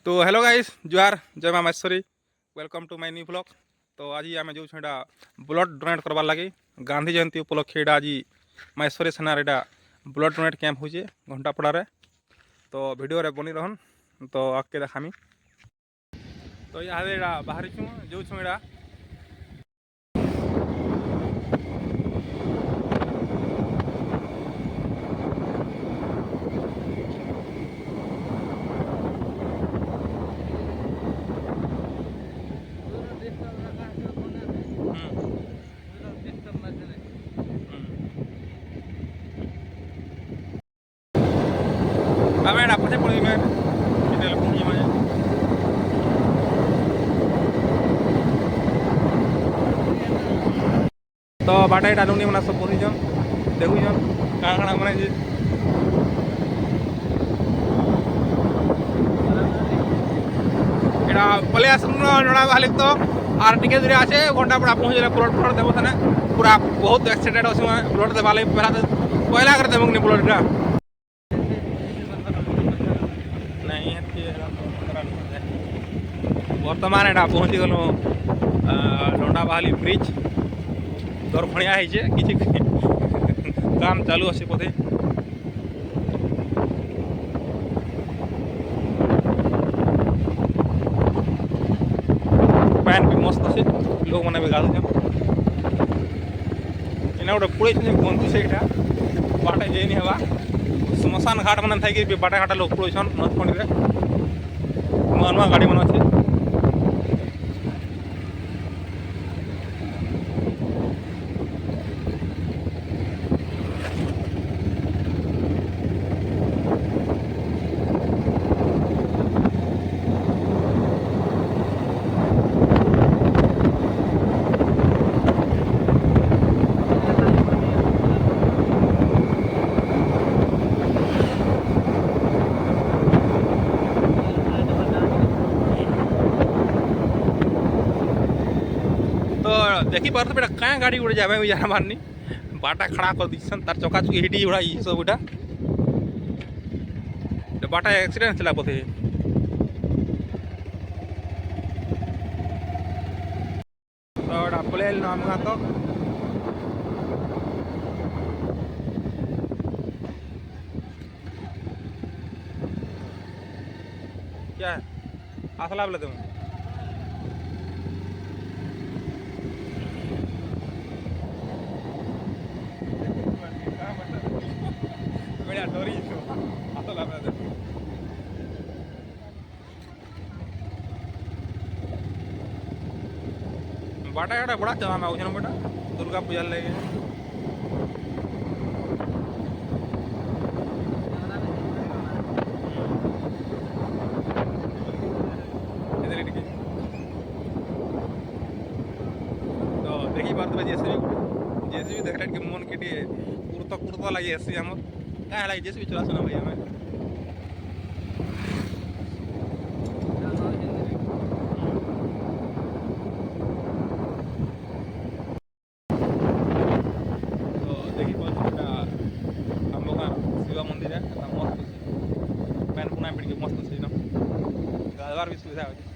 तो hello guys जुहार जय माँ Maheshwari welcome to my new blog. तो आज आम जो ब्लड डोनेट करवार लगे गांधी जयंती उपलक्षे आज महेश्वरी सेनार ब्लड डोनेट कैंप हो घंटापड़ा। तो वीडियो रे बनी रहन तो आगे देखामी। तो यहाँ बाहरी जो छुड़ा मैं पछे पड़ी मैं तो बाटा ये नुनी मना सब बसीजन देखुन काଣା मैंने पलि आस जड़ा बाहर तो आर टिके दूर आसे घंटापड़ा पहुँचे ब्लड फ्लड देव थे पूरा बहुत एक्साइटेड अच्छे ब्लड देवा लगे पहला कर देव ब्लडटा बर्तमान यहाँ पहुँची गलु लंडा बाहाली ब्रिज दरफणिया कि काम चालू अच्छे बोधे। पैन भी मस्त अच्छे लोग मैंने भी गाधुन इना गोटे पुड़े बंधु से बाटे जेनी हवा श्मशान घाट मन थी बाटा घाटा लोग पुड़न नदपणी नुआ नुआ गाड़ी मन अच्छे। देखी पार बेटा क्या गाड़ी उड़े जाए यार मारनी बाटा खड़ा कर दीसन तार चका चुकी हिटी उड़ा सब उठा बाटा एक्सीडेंट चला बोधे। तो पले नाम तो क्या आसला बोले तुम बाटा घाटा बड़ा चला मैं बेटा दुर्गा पूजा लगे तो देखी पारे जेसीबी देख कि मन के कुर्ता लगे एसी आम क्या लगे जेसीबी चला सुना भाई हमें मंदिर है मस्त पैन पुना पिट के मस्त अच्छे गाधवार भी सुविधा अच्छे।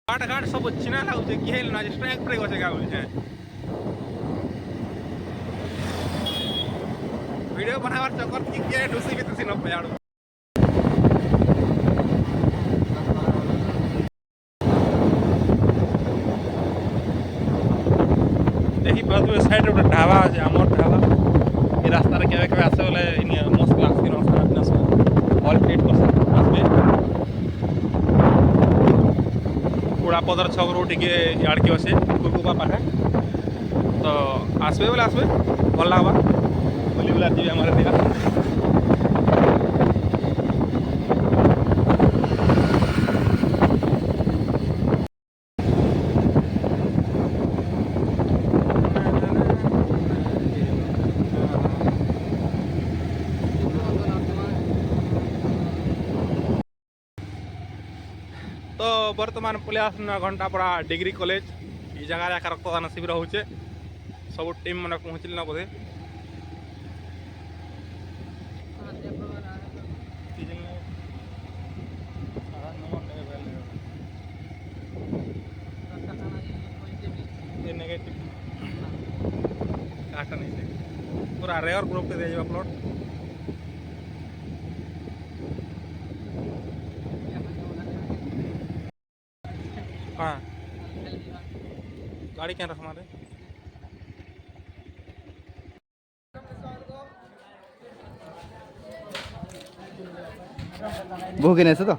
घाट घाट सब चिना लागे किए ना स्ट्राइक ब्रेक अच्छे क्या बोलते वीडियो बनावार चक्कर किए डुसी भी तुसी न पयाड़ो देखी पास साइड गोटे ढाबा अच्छे आमर ढाबा ये रास्तार के आसे बोले मस्त लगती खाना सब ऑल प्लेट कर आसबे पदर छक रू टे याड़के अच्छे कुरकुपा पाखे तो आसबे बोले आसबे भल लगवा बुली बुला जी आम बर्तमान पलि आसना घंटापड़ा डिग्री कॉलेज ये जगह एका रक्तदान शिविर होचे सब टीम मैंने पहुँचल ना बोधे नेगेटिव काटा नहीं थे पूरा रेयर ग्रुप के दिया प्लॉट हाँ गाड़ी क्या रख हमारे बहु के तो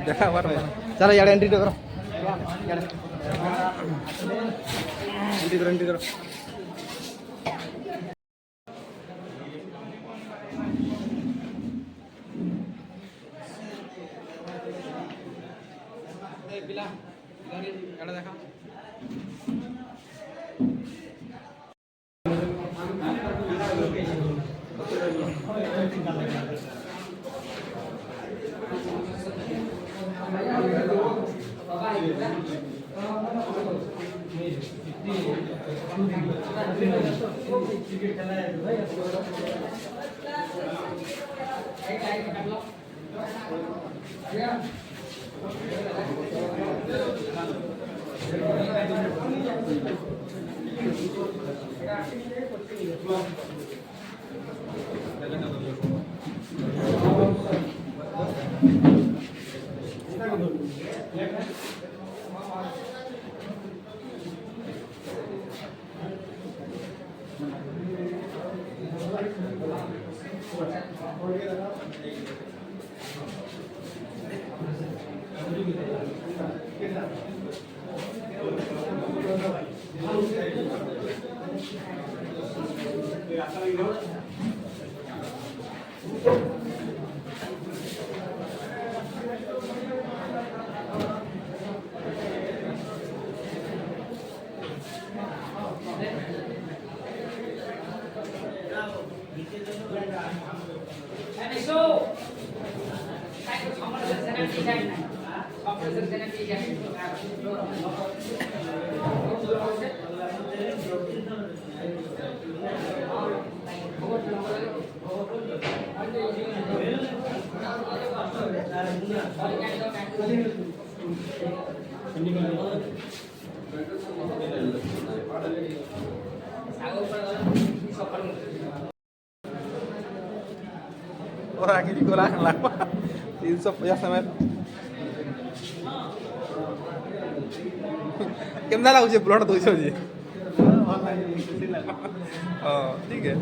देखा बार चलो यार एंट्री करो एंट्री करो देखा और आगे जी गोला लगा 350 ml केमना लागुचे ब्लड 200 जी हाँ ठीक है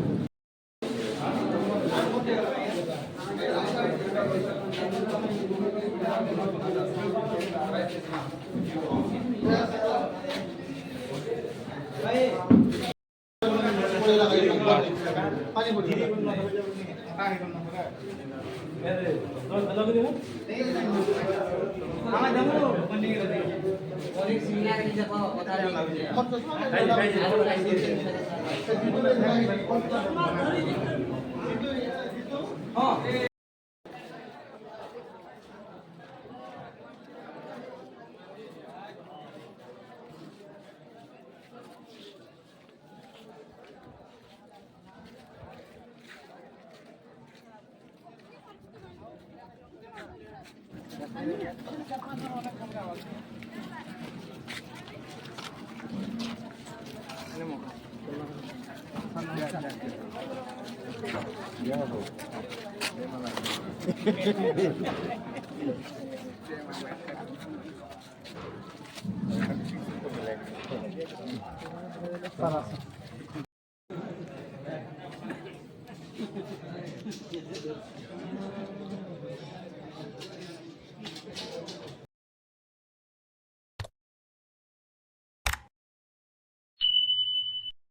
Para